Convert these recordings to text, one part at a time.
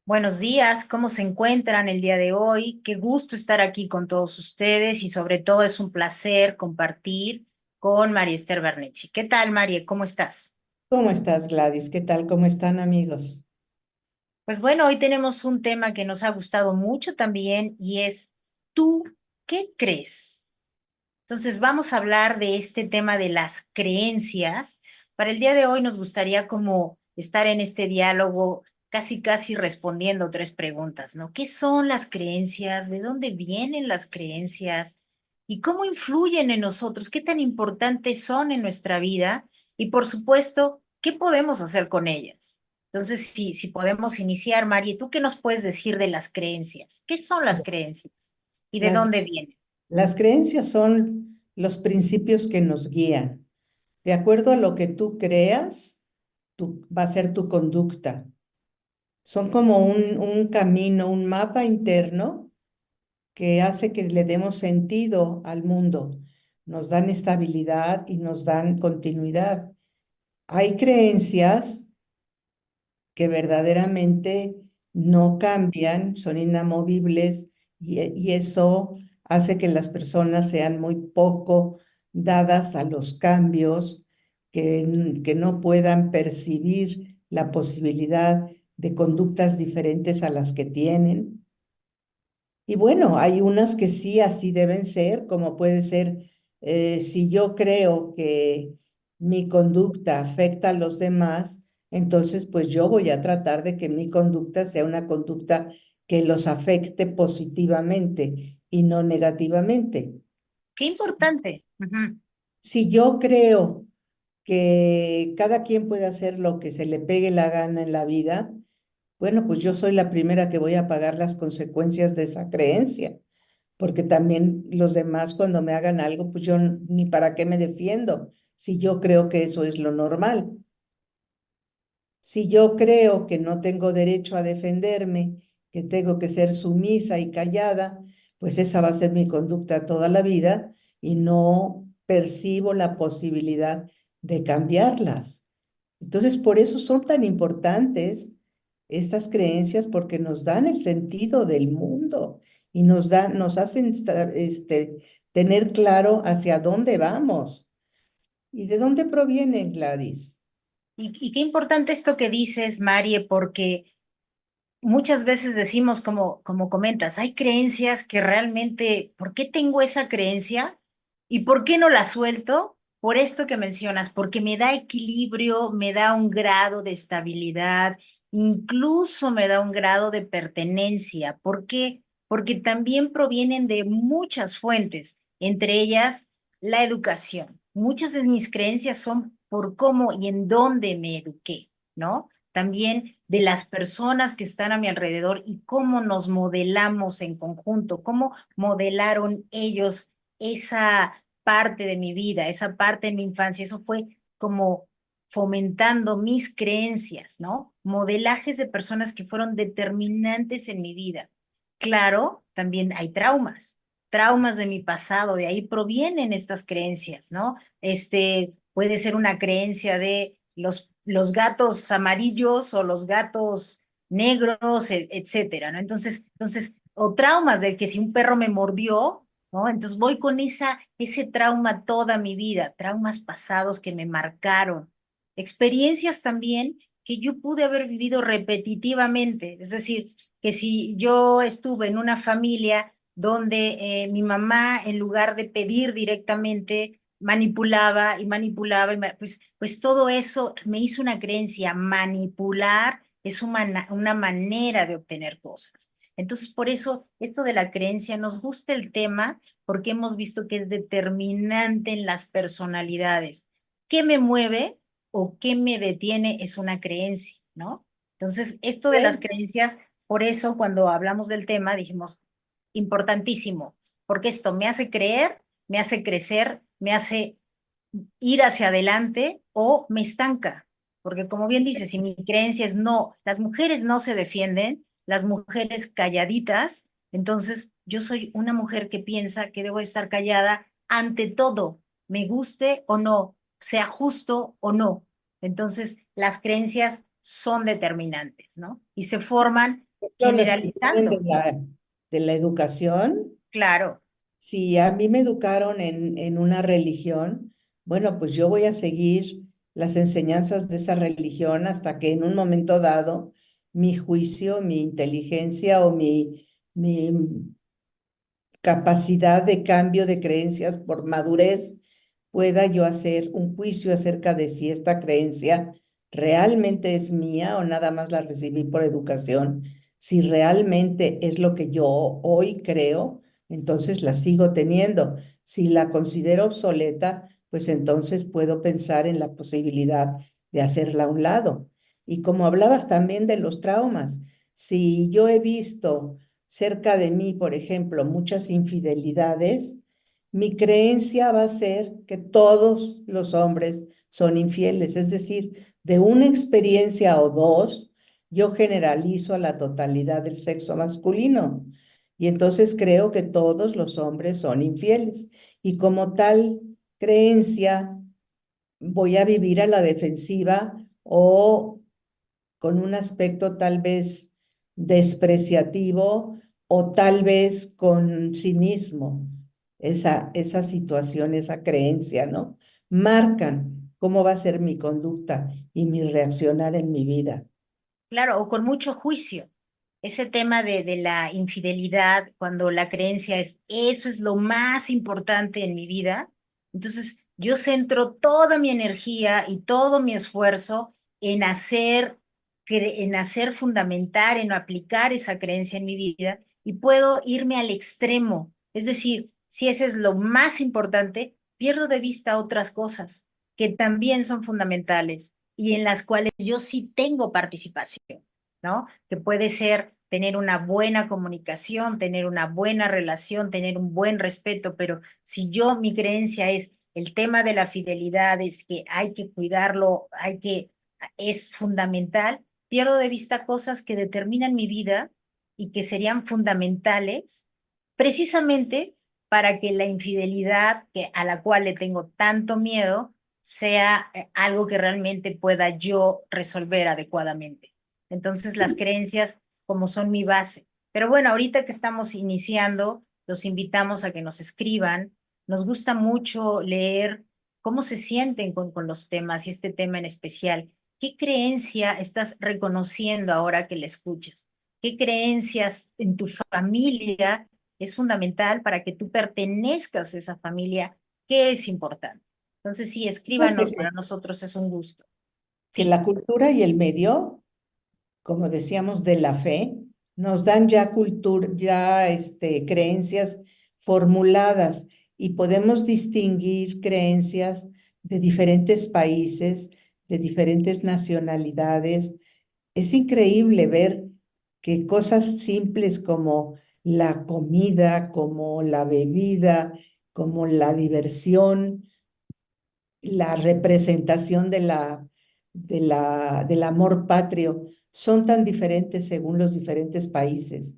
Buenos días, ¿cómo se encuentran el día de hoy? Qué gusto estar aquí con todos ustedes y sobre todo es un placer compartir con María Esther Bernechi. ¿Qué tal, María? ¿Cómo estás? ¿Cómo estás, Gladys? ¿Qué tal? ¿Cómo están, amigos? Pues bueno, hoy tenemos un tema que nos ha gustado mucho también y es ¿tú qué crees? Entonces vamos a hablar de este tema de las creencias. Para el día de hoy nos gustaría como estar en este diálogo casi casi respondiendo tres preguntas, ¿no? ¿Qué son las creencias? ¿De dónde vienen las creencias? ¿Y cómo influyen en nosotros? ¿Qué tan importantes son en nuestra vida? Y por supuesto, ¿qué podemos hacer con ellas? Entonces, si podemos iniciar, Mari, ¿tú qué nos puedes decir de las creencias? ¿Qué son las creencias? ¿Y de Las, dónde vienen? las creencias son los principios que nos guían. De acuerdo a lo que tú creas, va a ser tu conducta. Son como un camino, un mapa interno que hace que le demos sentido al mundo. Nos dan estabilidad y nos dan continuidad. Hay creencias que verdaderamente no cambian, son inamovibles y eso hace que las personas sean muy poco dadas a los cambios, que no puedan percibir la posibilidad de conductas diferentes a las que tienen. Y bueno, hay unas que sí así deben ser, como puede ser, si yo creo que mi conducta afecta a los demás, entonces pues yo voy a tratar de que mi conducta sea una conducta que los afecte positivamente y no negativamente. Qué Si, importante. Ujú. si yo creo que cada quien puede hacer lo que se le pegue la gana en la vida, bueno, pues yo soy la primera que voy a pagar las consecuencias de esa creencia, porque también los demás cuando me hagan algo, pues yo ni para qué me defiendo, si yo creo que eso es lo normal. Si yo creo que no tengo derecho a defenderme, que tengo que ser sumisa y callada, pues esa va a ser mi conducta toda la vida y no percibo la posibilidad de cambiarlas. Entonces, por eso son tan importantes estas creencias, porque nos dan el sentido del mundo y nos hacen tener claro hacia dónde vamos y de dónde provienen, Gladys. Y qué importante esto que dices, Marie, porque muchas veces decimos, como comentas, hay creencias que realmente, ¿por qué tengo esa creencia? ¿Y por qué no la suelto? Por esto que mencionas, porque me da equilibrio, me da un grado de estabilidad, incluso me da un grado de pertenencia. ¿Por qué? Porque también provienen de muchas fuentes, entre ellas la educación. Muchas de mis creencias son por cómo y en dónde me eduqué, ¿no? También de las personas que están a mi alrededor y cómo nos modelamos en conjunto, cómo modelaron ellos esa parte de mi vida, esa parte de mi infancia. Eso fue como fomentando mis creencias, ¿no? Modelajes de personas que fueron determinantes en mi vida. Claro, también hay traumas de mi pasado, de ahí provienen estas creencias, ¿no? Puede ser una creencia de los gatos amarillos o los gatos negros, etcétera, ¿no? O traumas de que si un perro me mordió, ¿no? Entonces voy con ese trauma toda mi vida, traumas pasados que me marcaron, experiencias también que yo pude haber vivido repetitivamente, es decir, que si yo estuve en una familia donde mi mamá, en lugar de pedir directamente, manipulaba y manipulaba, pues todo eso me hizo una creencia. Manipular es una manera de obtener cosas. Entonces, por eso, esto de la creencia, nos gusta el tema porque hemos visto que es determinante en las personalidades. ¿Qué me mueve o qué me detiene? Es una creencia, ¿no? Entonces, esto de las Bien. creencias, por eso cuando hablamos del tema dijimos, importantísimo, porque esto me hace creer, me hace crecer, me hace ir hacia adelante o me estanca. Porque como bien dice, si mi creencia es no, las mujeres no se defienden, las mujeres calladitas, entonces yo soy una mujer que piensa que debo estar callada ante todo, me guste o no, sea justo o no. Entonces las creencias son determinantes, ¿no? Y se forman Los que vienen generalizando, de la educación. claro. Si a mí me educaron en una religión, bueno, pues yo voy a seguir las enseñanzas de esa religión hasta que en un momento dado mi juicio, mi inteligencia o mi capacidad de cambio de creencias por madurez pueda yo hacer un juicio acerca de si esta creencia realmente es mía o nada más la recibí por educación. Si realmente es lo que yo hoy creo, entonces la sigo teniendo. Si la considero obsoleta, pues entonces puedo pensar en la posibilidad de hacerla a un lado. Y como hablabas también de los traumas, si yo he visto cerca de mí, por ejemplo, muchas infidelidades, mi creencia va a ser que todos los hombres son infieles, es decir, de una experiencia o dos, yo generalizo a la totalidad del sexo masculino y entonces creo que todos los hombres son infieles y como tal creencia voy a vivir a la defensiva o con un aspecto tal vez despreciativo o tal vez con cinismo. Esa situación, esa creencia, ¿no? Marcan cómo va a ser mi conducta y mi reaccionar en mi vida. Claro, o con mucho juicio. Ese tema de la infidelidad, cuando la creencia es eso es lo más importante en mi vida, entonces yo centro toda mi energía y todo mi esfuerzo en en hacer fundamentar, en aplicar esa creencia en mi vida y puedo irme al extremo. Es decir, si ese es lo más importante, pierdo de vista otras cosas que también son fundamentales y en las cuales yo sí tengo participación, ¿no? Que puede ser tener una buena comunicación, tener una buena relación, tener un buen respeto, pero si yo, mi creencia es el tema de la fidelidad, es que hay que cuidarlo, es fundamental, pierdo de vista cosas que determinan mi vida y que serían fundamentales precisamente para que la infidelidad a la cual le tengo tanto miedo sea algo que realmente pueda yo resolver adecuadamente. Entonces, las creencias como son mi base. Pero bueno, ahorita que estamos iniciando, los invitamos a que nos escriban. Nos gusta mucho leer cómo se sienten con los temas y este tema en especial. ¿Qué creencia estás reconociendo ahora que la escuchas? ¿Qué creencias en tu familia es fundamental para que tú pertenezcas a esa familia? ¿Qué es importante? Entonces, sí, Creo escríbanos, para nosotros es un gusto. que Sí, la cultura y el medio, como decíamos, de la fe, nos dan ya cultura, ya creencias formuladas y podemos distinguir creencias de diferentes países, de diferentes nacionalidades. Es increíble ver que cosas simples como la comida, como la bebida, como la diversión, la representación del amor patrio son tan diferentes según los diferentes países,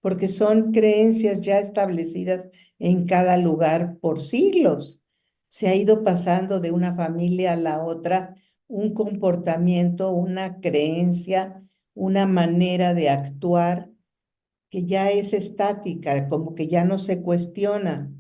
porque son creencias ya establecidas en cada lugar por siglos. Se ha ido pasando de una familia a la otra un comportamiento, una creencia, una manera de actuar que ya es estática, como que ya no se cuestiona.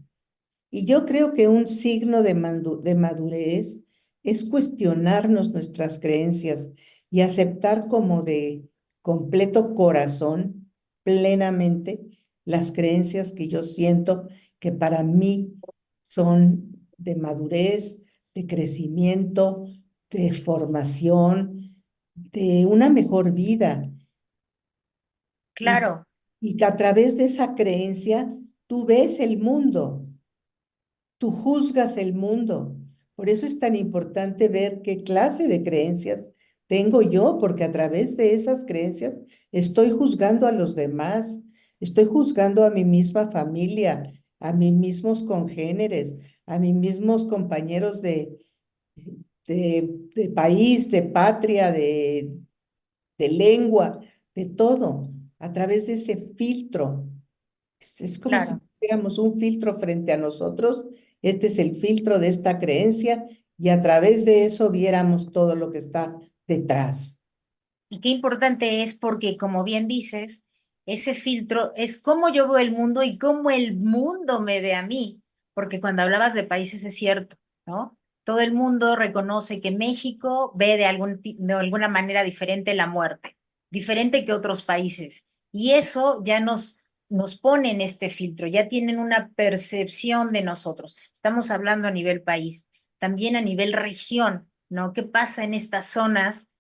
Y yo creo que un signo de madurez es cuestionarnos nuestras creencias y aceptar como de completo corazón, plenamente, las creencias que yo siento que para mí son de madurez, de crecimiento, de formación, de una mejor vida. Y, claro. y que a través de esa creencia tú ves el mundo. Tú juzgas el mundo. Por eso es tan importante ver qué clase de creencias tengo yo, porque a través de esas creencias estoy juzgando a los demás, estoy juzgando a mi misma familia, a mis mismos congéneres, a mis mismos compañeros de país, de patria, de lengua, de todo, a través de ese filtro. Es como si Claro. pusiéramos un filtro frente a nosotros. Este es el filtro de esta creencia y a través de eso viéramos todo lo que está detrás. Y qué importante es porque, como bien dices, ese filtro es cómo yo veo el mundo y cómo el mundo me ve a mí, porque cuando hablabas de países es cierto, ¿no? Todo el mundo reconoce que México ve de alguna manera diferente la muerte, diferente que otros países, y eso ya nos pone en este filtro, ya tienen una percepción de nosotros. Estamos hablando a nivel país, también a nivel región, ¿no? ¿Qué pasa en estas zonas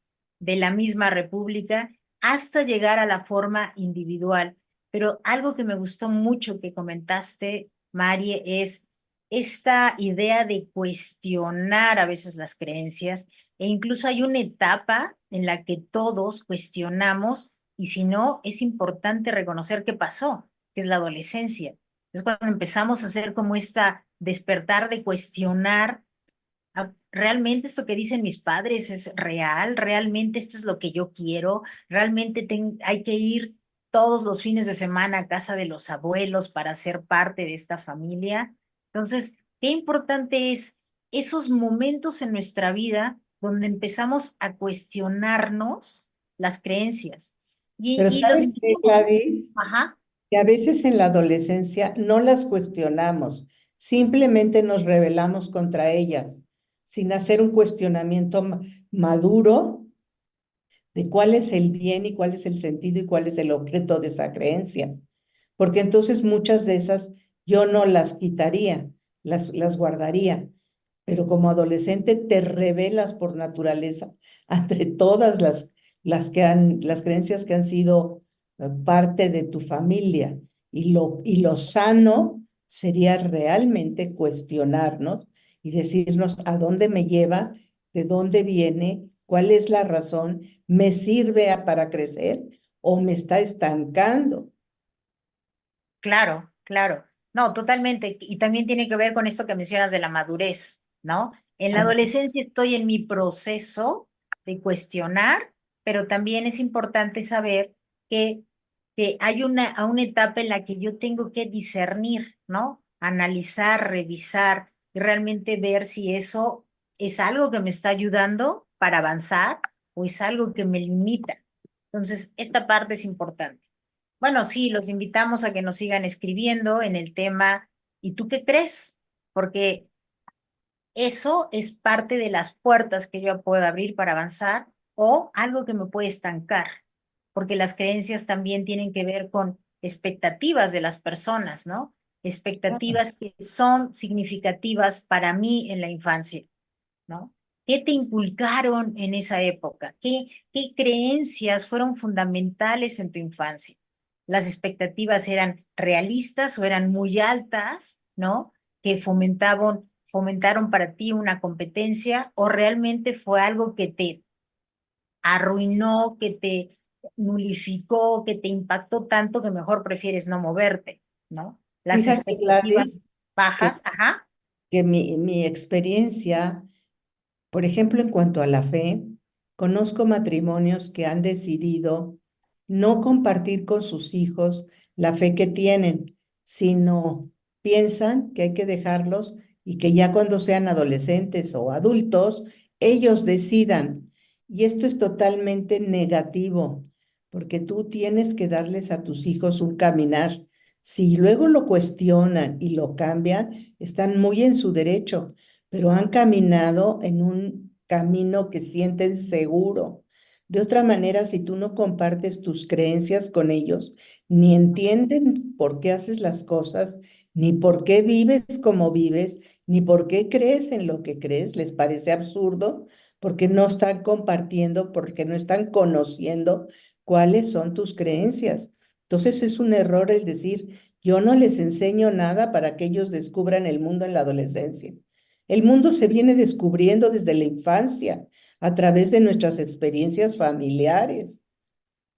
de la misma república hasta llegar a la forma individual? Pero algo que me gustó mucho que comentaste, Marie, es esta idea de cuestionar a veces las creencias, e incluso hay una etapa en la que todos cuestionamos, y si no, es importante reconocer qué pasó, que es la adolescencia. Es cuando empezamos a hacer como esta despertar de cuestionar: ¿realmente esto que dicen mis padres es real? ¿Realmente esto es lo que yo quiero? ¿Realmente hay que ir todos los fines de semana a casa de los abuelos para ser parte de esta familia? Entonces, qué importante es esos momentos en nuestra vida donde empezamos a cuestionarnos las creencias. Pero Y los ¿sabes qué, invitamos. Gladys? Ajá. Que a veces en la adolescencia no las cuestionamos, simplemente nos rebelamos contra ellas, sin hacer un cuestionamiento maduro de cuál es el bien y cuál es el sentido y cuál es el objeto de esa creencia. Porque entonces muchas de esas yo no las quitaría, las guardaría. Pero como adolescente te rebelas por naturaleza ante todas las creencias que han sido parte de tu familia. Y lo sano sería realmente cuestionarnos y decirnos a dónde me lleva, de dónde viene, cuál es la razón, me sirve para crecer o me está estancando. Claro, claro. No, totalmente. Y también tiene que ver con esto que mencionas de la madurez, ¿no? En la Así. adolescencia estoy en mi proceso de cuestionar, pero también es importante saber que, que hay a una etapa en la que yo tengo que discernir, ¿no? Analizar, revisar y realmente ver si eso es algo que me está ayudando para avanzar o es algo que me limita. Entonces, esta parte es importante. Bueno, sí, los invitamos a que nos sigan escribiendo en el tema ¿y tú qué crees? Porque eso es parte de las puertas que yo puedo abrir para avanzar o algo que me puede estancar, porque las creencias también tienen que ver con expectativas de las personas, ¿no? Expectativas que son significativas para mí en la infancia, ¿no? ¿Qué te inculcaron en esa época? ¿Qué creencias fueron fundamentales en tu infancia? ¿Las expectativas eran realistas o eran muy altas, ¿no? Que fomentaron para ti una competencia, o realmente fue algo que te arruinó, que te nulificó, que te impactó tanto que mejor prefieres no moverte, ¿no? Las Fíjate, expectativas Gladys, que, bajas, ajá. que mi experiencia, por ejemplo, en cuanto a la fe, conozco matrimonios que han decidido no compartir con sus hijos la fe que tienen, sino piensan que hay que dejarlos y que ya cuando sean adolescentes o adultos, ellos decidan. Y esto es totalmente negativo, porque tú tienes que darles a tus hijos un caminar. Si luego lo cuestionan y lo cambian, están muy en su derecho, pero han caminado en un camino que sienten seguro. De otra manera, si tú no compartes tus creencias con ellos, ni entienden por qué haces las cosas, ni por qué vives como vives, ni por qué crees en lo que crees, les parece absurdo, porque no están compartiendo, porque no están conociendo cuáles son tus creencias. Entonces es un error el decir, yo no les enseño nada para que ellos descubran el mundo en la adolescencia. El mundo se viene descubriendo desde la infancia, a través de nuestras experiencias familiares.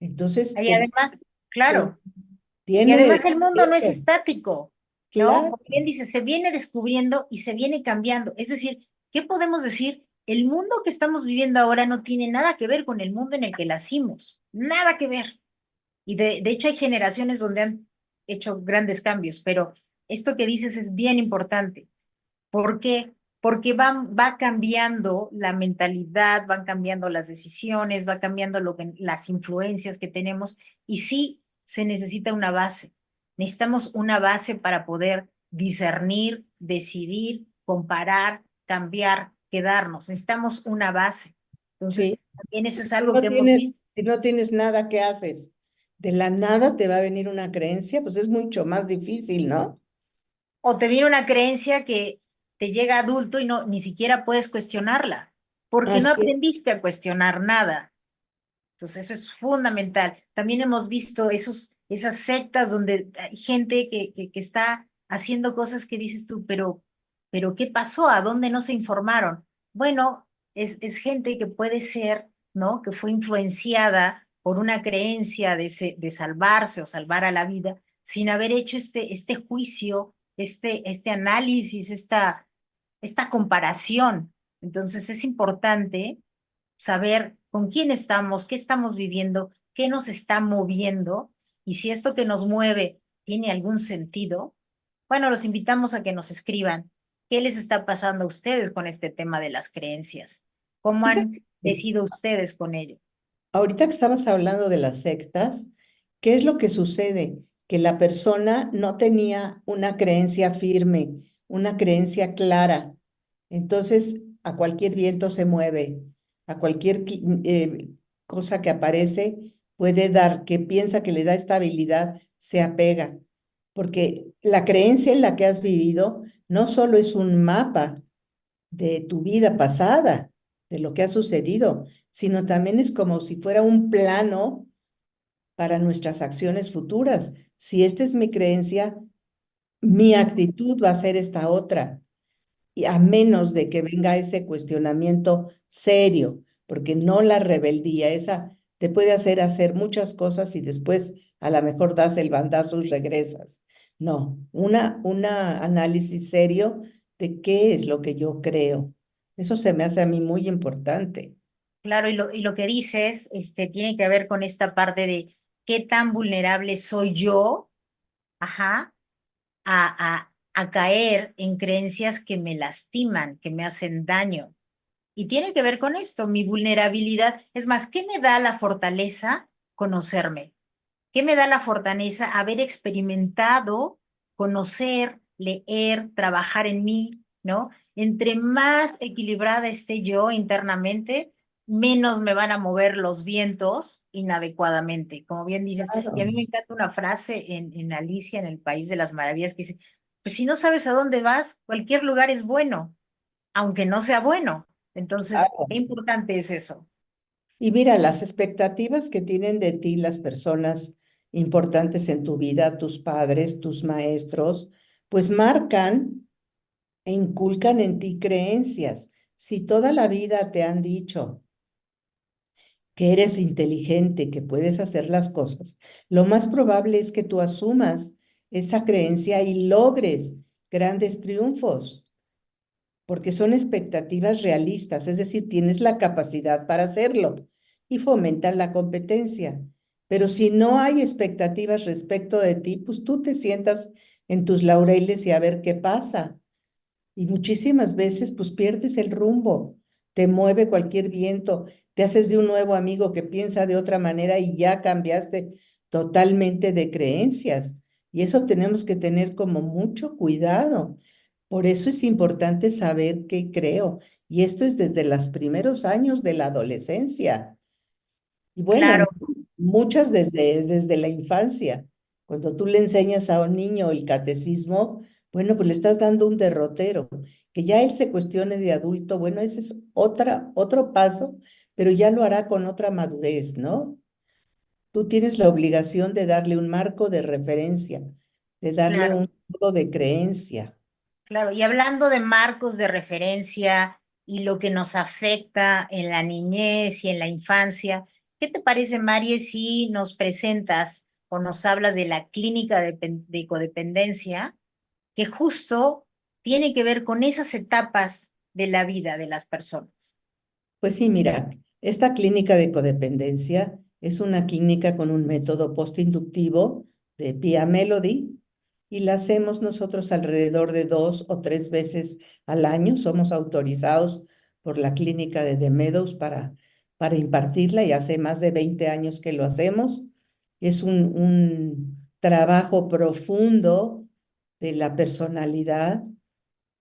Entonces, Y además, claro. Y tienen el además el mundo no es derecho, estático, ¿no? claro. Como bien dice, se viene descubriendo y se viene cambiando. Es decir, ¿qué podemos decir? El mundo que estamos viviendo ahora no tiene nada que ver con el mundo en el que nacimos, nada que ver. Y de hecho hay generaciones donde han hecho grandes cambios, pero esto que dices es bien importante. ¿Por qué? Porque va cambiando la mentalidad, van cambiando las decisiones, va cambiando las influencias que tenemos. Y sí, se necesita una base. Necesitamos una base para poder discernir, decidir, comparar, cambiar, quedarnos. Necesitamos una base. Entonces, Sí. también eso es Si algo no que hemos tienes, visto. si no tienes nada, ¿qué haces? De la nada te va a venir una creencia, pues es mucho más difícil, ¿no? O te viene una creencia que te llega adulto y no, ni siquiera puedes cuestionarla, porque no Así aprendiste a cuestionar nada. Entonces, eso es fundamental. También hemos visto esas sectas donde hay gente que está haciendo cosas que dices tú, pero ¿qué pasó? ¿A dónde no se informaron? Bueno, es gente que puede ser, ¿no? Que fue influenciada por una creencia de salvarse o salvar a la vida sin haber hecho este juicio, este análisis, esta comparación. Entonces, es importante saber con quién estamos, qué estamos viviendo, qué nos está moviendo y si esto que nos mueve tiene algún sentido. Bueno, los invitamos a que nos escriban qué les está pasando a ustedes con este tema de las creencias, cómo Fíjate, han decidido ustedes con ello. ahorita que estabas hablando de las sectas, ¿qué es lo que sucede? Que la persona no tenía una creencia firme, una creencia clara. Entonces, a cualquier viento se mueve, a cualquier cosa que aparece puede dar, que piensa que le da estabilidad, se apega. Porque la creencia en la que has vivido no solo es un mapa de tu vida pasada, de lo que ha sucedido, sino también es como si fuera un plano para nuestras acciones futuras. Si esta es mi creencia, mi actitud va a ser esta otra, y a menos de que venga ese cuestionamiento serio, porque no la rebeldía, esa te puede hacer muchas cosas y después a lo mejor das el bandazo y regresas. No, una análisis serio de qué es lo que yo creo. Eso se me hace a mí muy importante. Claro, y lo que dices, tiene que ver con esta parte de qué tan vulnerable soy yo, ajá, a caer en creencias que me lastiman, que me hacen daño. Y tiene que ver con esto, mi vulnerabilidad. Es más, ¿qué me da la fortaleza? Conocerme. ¿Qué me da la fortaleza? Haber experimentado, conocer, leer, trabajar en mí, ¿no? Entre más equilibrada esté yo internamente, menos me van a mover los vientos inadecuadamente, como bien dices. Y a Claro. mí me encanta una frase en Alicia, en el País de las Maravillas, que dice, pues si no sabes a dónde vas, cualquier lugar es bueno, aunque no sea bueno. Entonces, Claro. qué importante es eso. Y mira, las expectativas que tienen de ti las personas importantes en tu vida, tus padres, tus maestros, pues marcan e inculcan en ti creencias. Si toda la vida te han dicho que eres inteligente, que puedes hacer las cosas, lo más probable es que tú asumas esa creencia y logres grandes triunfos, porque son expectativas realistas, es decir, tienes la capacidad para hacerlo y fomentan la competencia. Pero si no hay expectativas respecto de ti, pues tú te sientas en tus laureles y a ver qué pasa. Y muchísimas veces pues pierdes el rumbo, te mueve cualquier viento, te haces de un nuevo amigo que piensa de otra manera y ya cambiaste totalmente de creencias. Y eso tenemos que tener como mucho cuidado. Por eso es importante saber qué creo. Y esto es desde los primeros años de la adolescencia. Y bueno, Claro, muchas desde la infancia. Cuando tú le enseñas a un niño el catecismo, bueno, pues le estás dando un derrotero. Que ya él se cuestione de adulto, bueno, ese es otro paso, pero ya lo hará con otra madurez, ¿no? Tú tienes la obligación de darle un marco de referencia, de darle claro. un modo de creencia. Claro, y hablando de marcos de referencia y lo que nos afecta en la niñez y en la infancia, ¿qué te parece, Marie, si nos presentas o nos hablas de la clínica de codependencia, que justo tiene que ver con esas etapas de la vida de las personas? Pues sí, mira, esta clínica de codependencia es una clínica con un método postinductivo de Pia Melody y la hacemos nosotros alrededor de 2 o 3 veces al año. Somos autorizados por la clínica de The Meadows para impartirla y hace más de 20 años que lo hacemos Es un trabajo profundo de la personalidad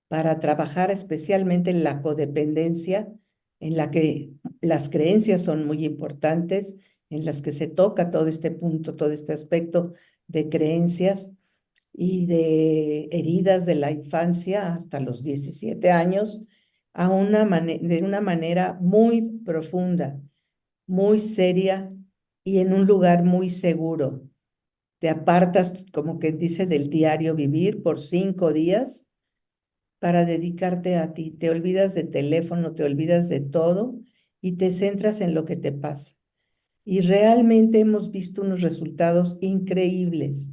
para trabajar especialmente en la codependencia, en la que las creencias son muy importantes, en las que se toca todo este punto, todo este aspecto de creencias y de heridas de la infancia hasta los 17 años de una manera muy profunda, muy seria y en un lugar muy seguro. Te apartas, como que dice, del diario vivir por 5 días para dedicarte a ti. Te olvidas del teléfono, te olvidas de todo y te centras en lo que te pasa. Y realmente hemos visto unos resultados increíbles.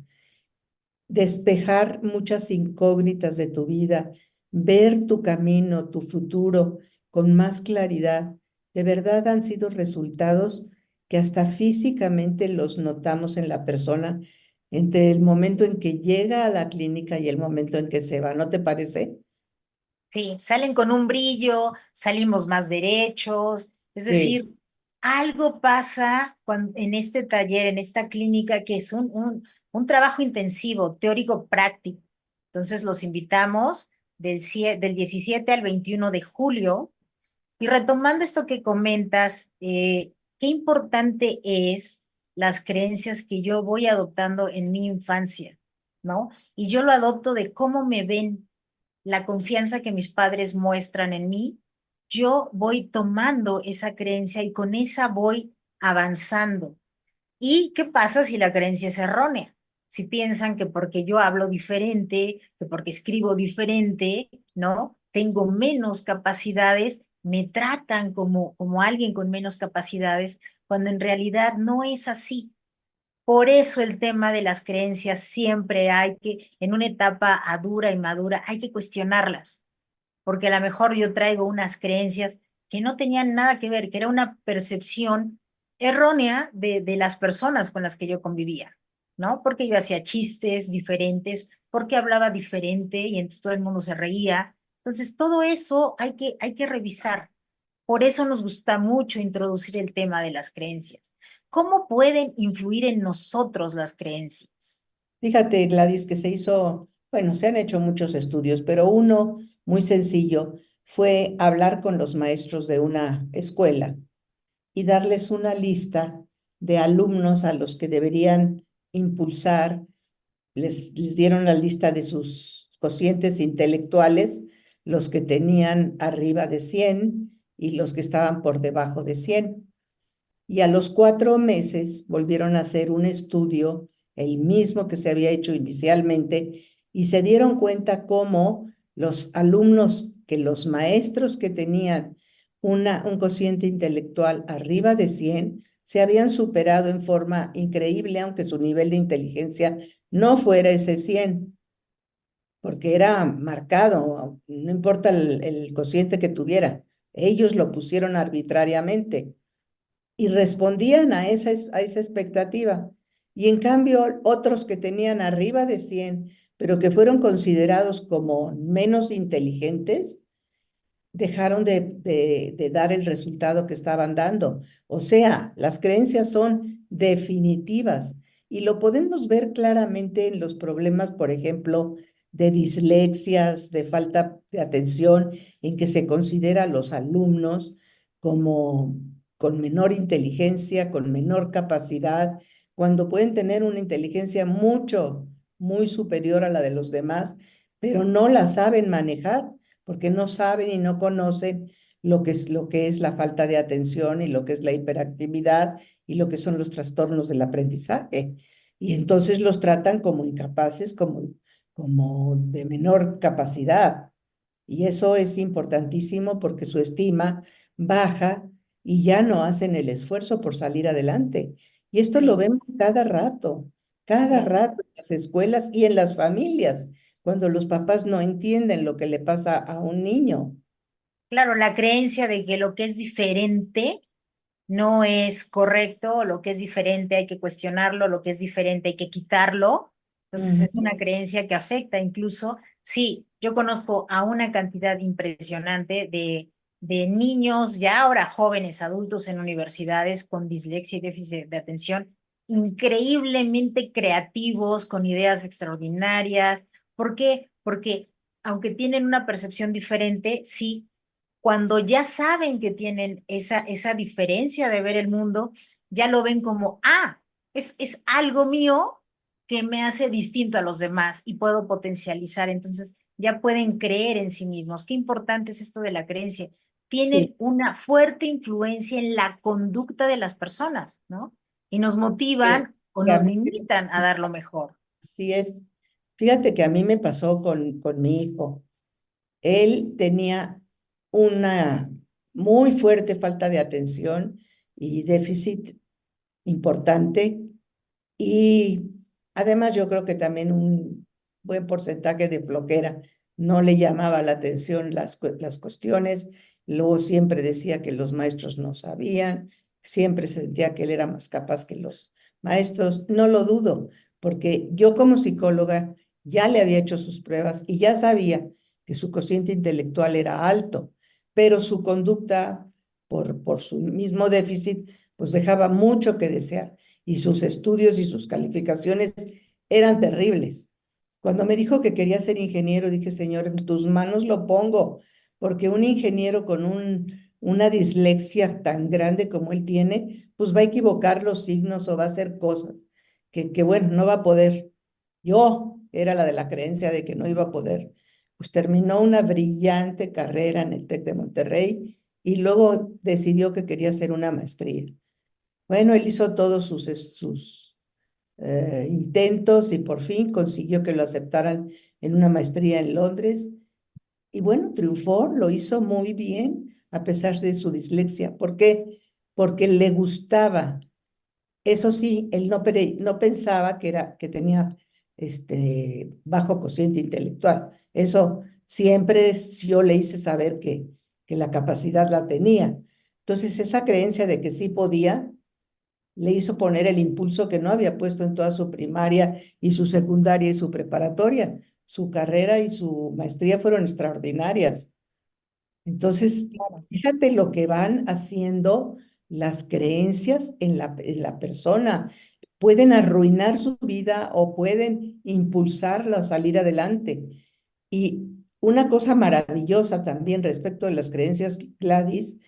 Despejar muchas incógnitas de tu vida, ver tu camino, tu futuro con más claridad. De verdad han sido resultados que hasta físicamente los notamos en la persona entre el momento en que llega a la clínica y el momento en que se va. ¿No te parece? Sí, salen con un brillo, salimos más derechos, es Sí. decir, algo pasa en este taller, en esta clínica, que es un trabajo intensivo, teórico práctico. Entonces los invitamos del 17 al 21 de julio. Y retomando esto que comentas, qué importante es las creencias que yo voy adoptando en mi infancia, ¿no? Y yo lo adopto de cómo me ven, la confianza que mis padres muestran en mí, yo voy tomando esa creencia y con esa voy avanzando. ¿Y qué pasa si la creencia es errónea? Si piensan que porque yo hablo diferente, que porque escribo diferente, ¿no? Tengo menos capacidades, me tratan como alguien con menos capacidades, cuando en realidad no es así. Por eso el tema de las creencias siempre hay que, en una etapa adura y madura, hay que cuestionarlas, porque a lo mejor yo traigo unas creencias que no tenían nada que ver, que era una percepción errónea de las personas con las que yo convivía, ¿no? Porque yo hacía chistes diferentes, porque hablaba diferente y entonces todo el mundo se reía. Entonces, todo eso hay que revisar. Por eso nos gusta mucho introducir el tema de las creencias. ¿Cómo pueden influir en nosotros las creencias? Fíjate, Gladys, que se hizo, bueno, se han hecho muchos estudios, pero uno muy sencillo fue hablar con los maestros de una escuela y darles una lista de alumnos a los que deberían impulsar. Les dieron la lista de sus cocientes intelectuales, los que tenían arriba de 100 y los que estaban por debajo de 100. Y a los 4 meses volvieron a hacer un estudio, el mismo que se había hecho inicialmente, y se dieron cuenta cómo los alumnos, que los maestros que tenían un cociente intelectual arriba de 100 se habían superado en forma increíble, aunque su nivel de inteligencia no fuera ese 100 porque era marcado, no importa el cociente que tuviera, ellos lo pusieron arbitrariamente y respondían a esa expectativa. Y en cambio, otros que tenían arriba de 100 pero que fueron considerados como menos inteligentes, dejaron de dar el resultado que estaban dando. O sea, las creencias son definitivas y lo podemos ver claramente en los problemas, por ejemplo, de dislexias, de falta de atención, en que se considera a los alumnos como con menor inteligencia, con menor capacidad, cuando pueden tener una inteligencia muy superior a la de los demás, pero no la saben manejar porque no saben y no conocen lo que es la falta de atención y lo que es la hiperactividad y lo que son los trastornos del aprendizaje. Y entonces los tratan como incapaces, como de menor capacidad. Y eso es importantísimo porque su estima baja y ya no hacen el esfuerzo por salir adelante. Y esto lo Sí, vemos cada sí. rato en las escuelas y en las familias, cuando los papás no entienden lo que le pasa a un niño. Claro, la creencia de que lo que es diferente no es correcto, lo que es diferente hay que cuestionarlo, lo que es diferente hay que quitarlo. Entonces es Ujú. una creencia que afecta incluso, sí, yo conozco a una cantidad impresionante de niños, ya ahora jóvenes, adultos en universidades con dislexia y déficit de atención, increíblemente creativos, con ideas extraordinarias. ¿Por qué? Porque aunque tienen una percepción diferente, sí, cuando ya saben que tienen esa diferencia de ver el mundo, ya lo ven como, es algo mío que me hace distinto a los demás y puedo potencializar. Entonces, ya pueden creer en sí mismos. Qué importante es esto de la creencia. Sí, Tienen una fuerte influencia en la conducta de las personas, ¿no? Y nos que, motivan o que a nos mí, limitan a dar lo mejor. sí es, fíjate que a mí me pasó con mi hijo. Él tenía una muy fuerte falta de atención y déficit importante. Y además yo creo que también un buen porcentaje de flojera. No le llamaba la atención las cuestiones. Luego siempre decía que los maestros no sabían. Siempre sentía que él era más capaz que los maestros. No lo dudo, porque yo como psicóloga ya le había hecho sus pruebas y ya sabía que su cociente intelectual era alto, pero su conducta, por su mismo déficit, pues dejaba mucho que desear y sus estudios y sus calificaciones eran terribles. Cuando me dijo que quería ser ingeniero, dije, Señor, en tus manos lo pongo, porque un ingeniero con una dislexia tan grande como él tiene, pues va a equivocar los signos o va a hacer cosas que bueno, no va a poder. Yo era la de la creencia de que no iba a poder. Pues terminó una brillante carrera en el TEC de Monterrey y luego decidió que quería hacer una maestría. Bueno, él hizo todos sus intentos y por fin consiguió que lo aceptaran en una maestría en Londres. Y bueno, triunfó, lo hizo muy bien a pesar de su dislexia. ¿Por qué? Porque le gustaba. Eso sí, él no pensaba que tenía bajo cociente intelectual. Eso siempre yo le hice saber que la capacidad la tenía. Entonces, esa creencia de que sí podía le hizo poner el impulso que no había puesto en toda su primaria y su secundaria y su preparatoria. Su carrera y su maestría fueron extraordinarias. Entonces, fíjate lo que van haciendo las creencias en la persona. Pueden arruinar su vida o pueden impulsarla a salir adelante. Y una cosa maravillosa también respecto de las creencias, Gladys,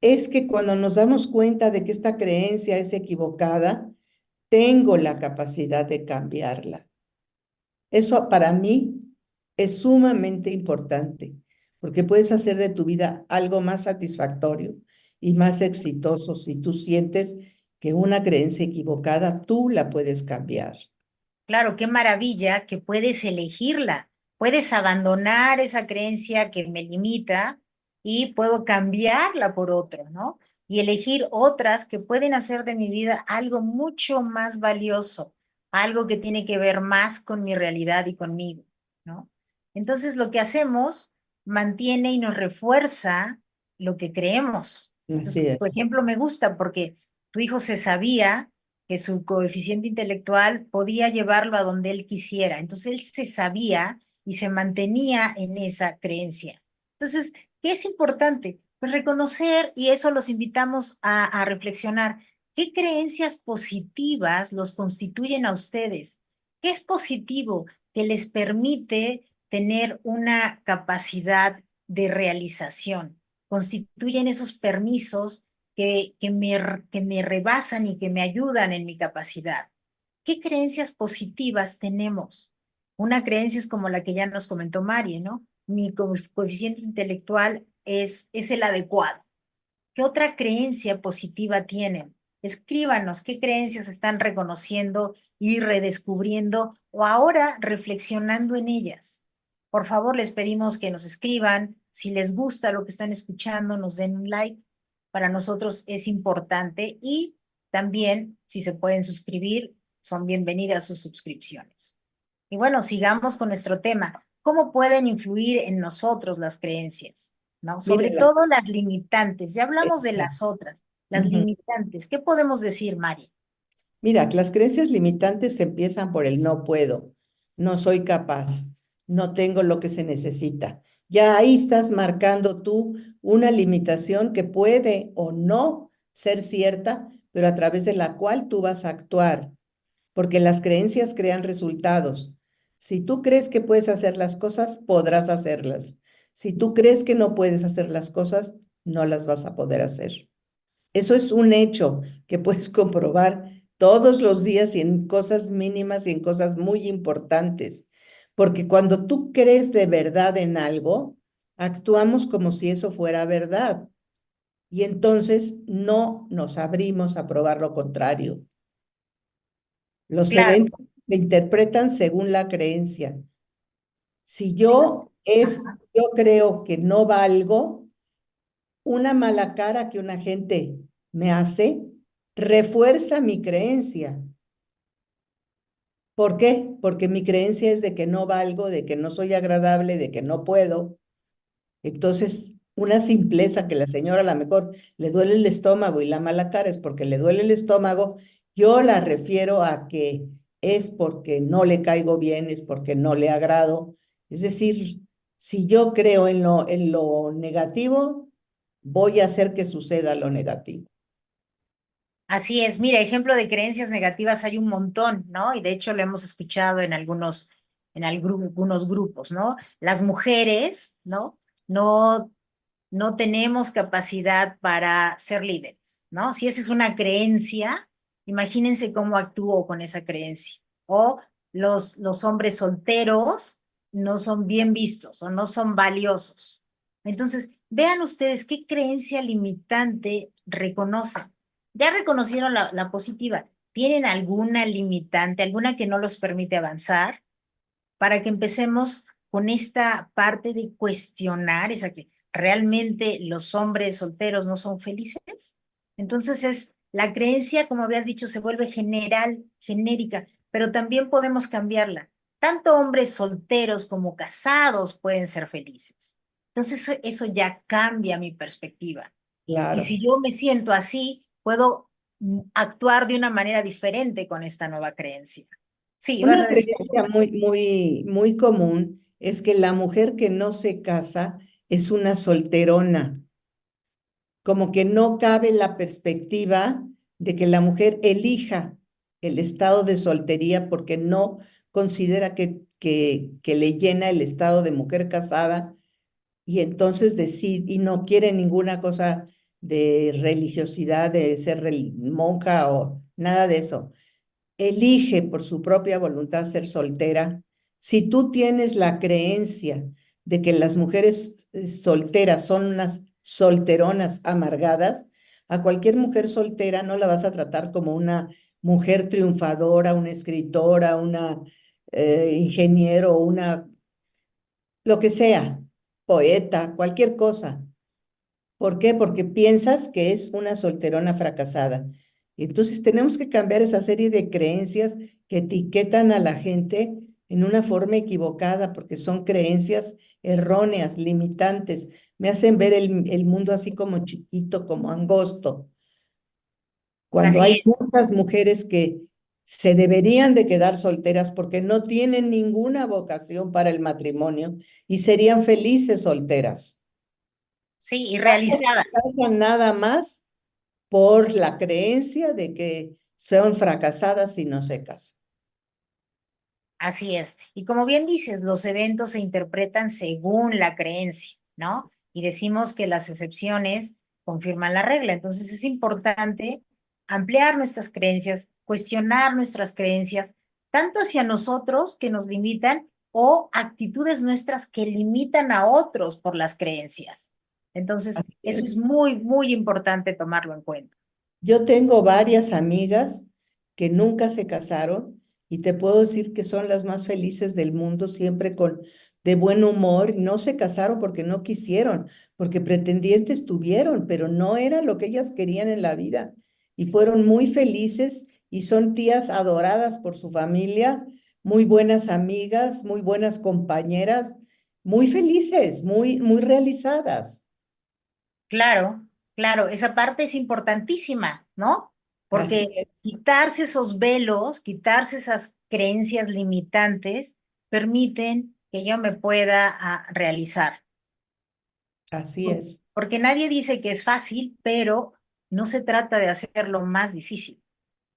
es que cuando nos damos cuenta de que esta creencia es equivocada, tengo la capacidad de cambiarla. Eso para mí es sumamente importante, porque puedes hacer de tu vida algo más satisfactorio y más exitoso si tú sientes que una creencia equivocada tú la puedes cambiar. Claro, qué maravilla que puedes elegirla. Puedes abandonar esa creencia que me limita y puedo cambiarla por otro, ¿no? Y elegir otras que pueden hacer de mi vida algo mucho más valioso, algo que tiene que ver más con mi realidad y conmigo, ¿no? Entonces, lo que hacemos mantiene y nos refuerza lo que creemos. Así Entonces, es. por ejemplo, me gusta porque tu hijo se sabía que su coeficiente intelectual podía llevarlo a donde él quisiera. Entonces él se sabía y se mantenía en esa creencia. Entonces, ¿qué es importante? Pues reconocer, y eso los invitamos a reflexionar, ¿qué creencias positivas los constituyen a ustedes? ¿Qué es positivo que les permite tener una capacidad de realización? Constituyen esos permisos que me rebasan y que me ayudan en mi capacidad. ¿Qué creencias positivas tenemos? Una creencia es como la que ya nos comentó Mari, ¿no? Mi coeficiente intelectual es el adecuado. ¿Qué otra creencia positiva tienen? Escríbanos qué creencias están reconociendo y redescubriendo o ahora reflexionando en ellas. Por favor, les pedimos que nos escriban. Si les gusta lo que están escuchando, nos den un like. Para nosotros es importante y también, si se pueden suscribir, son bienvenidas sus suscripciones. Y bueno, sigamos con nuestro tema. ¿Cómo pueden influir en nosotros las creencias? ¿No? Sobre Mira, todo las limitantes. Ya hablamos de exacto. las otras, las Ujú. limitantes. ¿Qué podemos decir, Mari? Mira, las creencias limitantes empiezan por el no puedo, no soy capaz, no tengo lo que se necesita. Ya ahí estás marcando tú una limitación que puede o no ser cierta, pero a través de la cual tú vas a actuar, porque las creencias crean resultados. Si tú crees que puedes hacer las cosas, podrás hacerlas. Si tú crees que no puedes hacer las cosas, no las vas a poder hacer. Eso es un hecho que puedes comprobar todos los días y en cosas mínimas y en cosas muy importantes. Porque cuando tú crees de verdad en algo, actuamos como si eso fuera verdad. Y entonces no nos abrimos a probar lo contrario. Los Claro, eventos se interpretan según la creencia. Si sí, yo creo que no valgo, una mala cara que una gente me hace refuerza mi creencia. ¿Por qué? Porque mi creencia es de que no valgo, de que no soy agradable, de que no puedo. Entonces, una simpleza que la señora a lo mejor le duele el estómago y la mala cara es porque le duele el estómago, yo la refiero a que es porque no le caigo bien, es porque no le agrado. Es decir, si yo creo en lo negativo, voy a hacer que suceda lo negativo. así es. Mira, ejemplo de creencias negativas hay un montón, ¿no? Y de hecho lo hemos escuchado en algunos grupos, ¿no? Las mujeres, ¿no? No, no tenemos capacidad para ser líderes, ¿no? Si esa es una creencia, imagínense cómo actúo con esa creencia. O los hombres solteros no son bien vistos o no son valiosos. Entonces, vean ustedes qué creencia limitante reconocen. Ya reconocieron la positiva. ¿Tienen alguna limitante, alguna que no los permite avanzar? Para que empecemos con esta parte de cuestionar esa que realmente los hombres solteros no son felices. Entonces es la creencia, como habías dicho, se vuelve general, genérica, pero también podemos cambiarla. Tanto hombres solteros como casados pueden ser felices. Entonces eso ya cambia mi perspectiva. Y Claro. si yo me siento así, puedo actuar de una manera diferente con esta nueva creencia. Sí, vas Una a decir. creencia muy común es que la mujer que no se casa es una solterona, como que no cabe la perspectiva de que la mujer elija el estado de soltería porque no considera que le llena el estado de mujer casada y entonces decide y no quiere ninguna cosa de religiosidad, de ser monja o nada de eso. Elige por su propia voluntad ser soltera. Si tú tienes la creencia de que las mujeres solteras son unas solteronas amargadas, a cualquier mujer soltera no la vas a tratar como una mujer triunfadora, una escritora, una ingeniero, una, lo que sea, poeta, cualquier cosa. ¿Por qué? Porque piensas que es una solterona fracasada. Entonces tenemos que cambiar esa serie de creencias que etiquetan a la gente en una forma equivocada, porque son creencias erróneas, limitantes. Me hacen ver el mundo así como chiquito, como angosto, cuando Así hay es, muchas mujeres que se deberían de quedar solteras porque no tienen ninguna vocación para el matrimonio y serían felices solteras. sí, y realizada, No pasa nada más por la creencia de que son fracasadas si no se casan. así es. Y como bien dices, los eventos se interpretan según la creencia, ¿no? Y decimos que las excepciones confirman la regla. Entonces es importante ampliar nuestras creencias, cuestionar nuestras creencias, tanto hacia nosotros que nos limitan o actitudes nuestras que limitan a otros por las creencias. Entonces, Así eso es es. muy, muy importante tomarlo en cuenta. Yo tengo varias amigas que nunca se casaron y te puedo decir que son las más felices del mundo, siempre con de buen humor. No se casaron porque no quisieron, porque pretendientes tuvieron, pero no era lo que ellas querían en la vida. Y fueron muy felices y son tías adoradas por su familia, muy buenas amigas, muy buenas compañeras, muy felices, muy realizadas. Claro, claro, esa parte es importantísima, ¿no? Así Porque es, quitarse esos velos, quitarse esas creencias limitantes, permiten que yo me pueda realizar. así es. Porque nadie dice que es fácil, pero no se trata de hacerlo más difícil.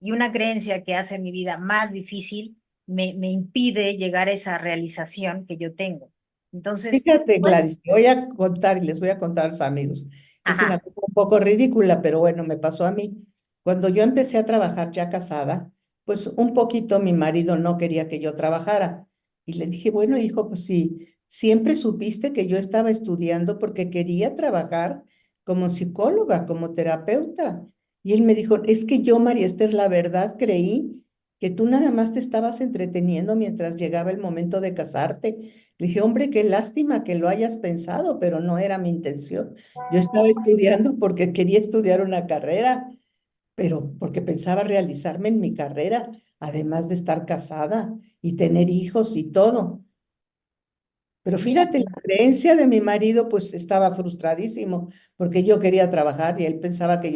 Y una creencia que hace mi vida más difícil me impide llegar a esa realización que yo tengo. Entonces, Fíjate, Gladys, pues, te voy a contar y les voy a contar a los amigos. Es una ajá, cosa un poco ridícula, pero bueno, me pasó a mí. Cuando yo empecé a trabajar ya casada, pues un poquito mi marido no quería que yo trabajara. Y le dije, bueno, hijo, pues sí, siempre supiste que yo estaba estudiando porque quería trabajar como psicóloga, como terapeuta. Y él me dijo, es que yo, María Esther, la verdad creí que tú nada más te estabas entreteniendo mientras llegaba el momento de casarte. Le dije, hombre, qué lástima que lo hayas pensado, pero no era mi intención. Yo estaba estudiando porque quería estudiar una carrera, pero porque pensaba realizarme en mi carrera, además de estar casada y tener hijos y todo. Pero mira, fíjate, la creencia de mi marido pues estaba frustradísimo porque yo quería trabajar y él pensaba que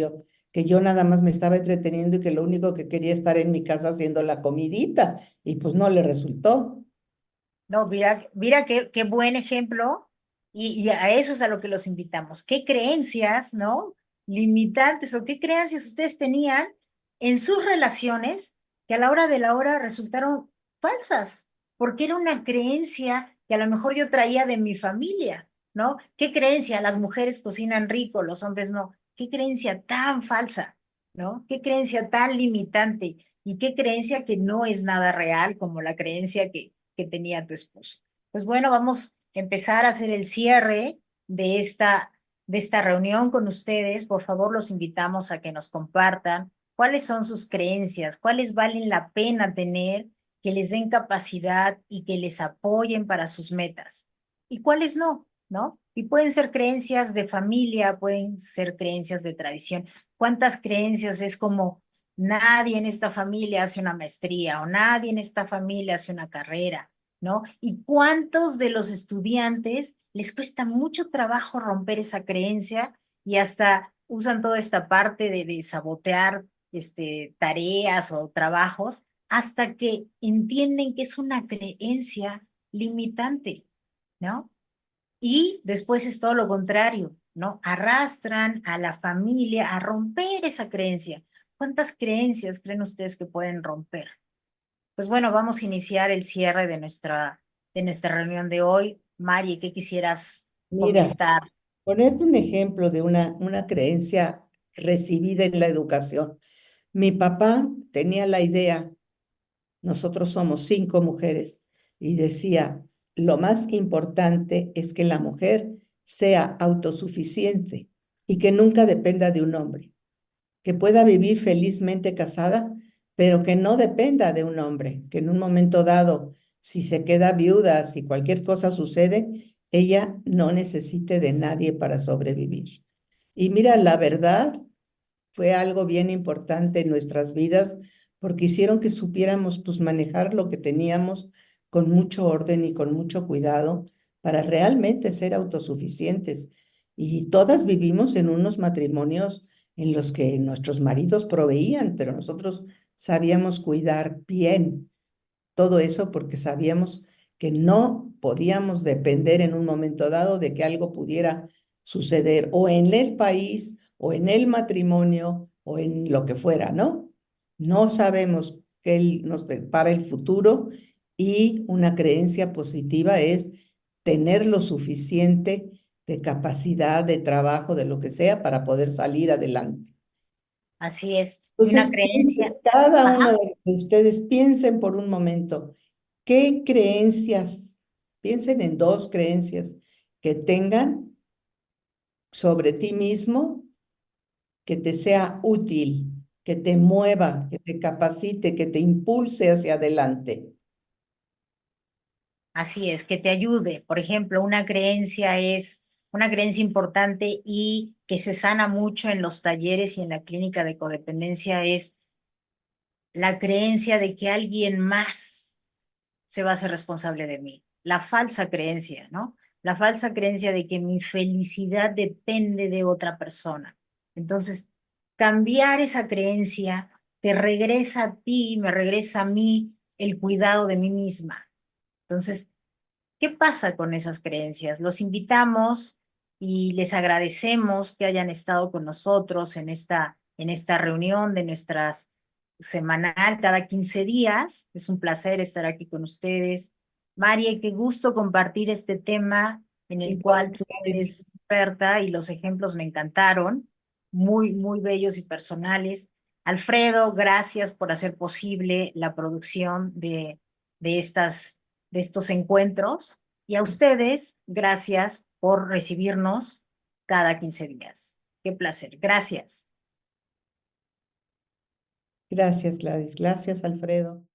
yo nada más me estaba entreteniendo y que lo único que quería estar en mi casa haciendo la comidita y pues no le resultó. no, mira qué buen ejemplo, y a eso es a lo que los invitamos. ¿Qué creencias, no? Limitantes o qué creencias ustedes tenían en sus relaciones que a la hora de la hora resultaron falsas? Porque era una creencia que a lo mejor yo traía de mi familia, ¿no? ¿Qué creencia? Las mujeres cocinan rico, los hombres no. ¿Qué creencia tan falsa, ¿no? ¿Qué creencia tan limitante? ¿Y qué creencia que no es nada real como la creencia que tenía tu esposo? Pues bueno, vamos a empezar a hacer el cierre de esta reunión con ustedes. Por favor, los invitamos a que nos compartan cuáles son sus creencias, cuáles valen la pena tener, que les den capacidad y que les apoyen para sus metas, y cuáles no, ¿no? Y pueden ser creencias de familia, pueden ser creencias de tradición. ¿Cuántas creencias es como nadie en esta familia hace una maestría o nadie en esta familia hace una carrera, ¿no? ¿Y cuántos de los estudiantes les cuesta mucho trabajo romper esa creencia y hasta usan toda esta parte de sabotear tareas o trabajos hasta que entienden que es una creencia limitante, ¿no? Y después es todo lo contrario, ¿no? Arrastran a la familia a romper esa creencia. ¿Cuántas creencias creen ustedes que pueden romper? Pues bueno, vamos a iniciar el cierre de nuestra reunión de hoy. Mari, ¿qué quisieras Mira, comentar? ponerte un ejemplo de una creencia recibida en la educación. Mi papá tenía la idea, nosotros somos 5 mujeres, y decía, lo más importante es que la mujer sea autosuficiente y que nunca dependa de un hombre, que pueda vivir felizmente casada, pero que no dependa de un hombre, que en un momento dado, si se queda viuda, si cualquier cosa sucede, ella no necesite de nadie para sobrevivir. Y mira, la verdad fue algo bien importante en nuestras vidas porque hicieron que supiéramos pues manejar lo que teníamos con mucho orden y con mucho cuidado para realmente ser autosuficientes. Y todas vivimos en unos matrimonios en los que nuestros maridos proveían, pero nosotros sabíamos cuidar bien todo eso porque sabíamos que no podíamos depender en un momento dado de que algo pudiera suceder o en el país o en el matrimonio o en lo que fuera, ¿no? No sabemos qué nos depara el futuro y una creencia positiva es tener lo suficiente de capacidad, de trabajo, de lo que sea para poder salir adelante. Así es. Y una Entonces, creencia, cada uno ajá, de ustedes piensen por un momento, ¿qué creencias? Piensen en 2 creencias que tengan sobre ti mismo, que te sea útil, que te mueva, que te capacite, que te impulse hacia adelante. así es, que te ayude. Por ejemplo, una creencia importante y que se sana mucho en los talleres y en la clínica de codependencia es la creencia de que alguien más se va a hacer responsable de mí. La falsa creencia, ¿no? La falsa creencia de que mi felicidad depende de otra persona. Entonces, cambiar esa creencia te regresa a ti, me regresa a mí el cuidado de mí misma. Entonces, ¿qué pasa con esas creencias? Los invitamos. y les agradecemos que hayan estado con nosotros en esta reunión de nuestras semanal cada 15 días. Es un placer estar aquí con ustedes. María, qué gusto compartir este tema en el cual Igualmente, tú Gladys. eres experta y los ejemplos me encantaron, muy, muy bellos y personales. Alfredo, gracias por hacer posible la producción de de estos encuentros. Y a ustedes, gracias por recibirnos cada 15 días. Qué placer. Gracias. Gracias, Gladys. Gracias, Alfredo.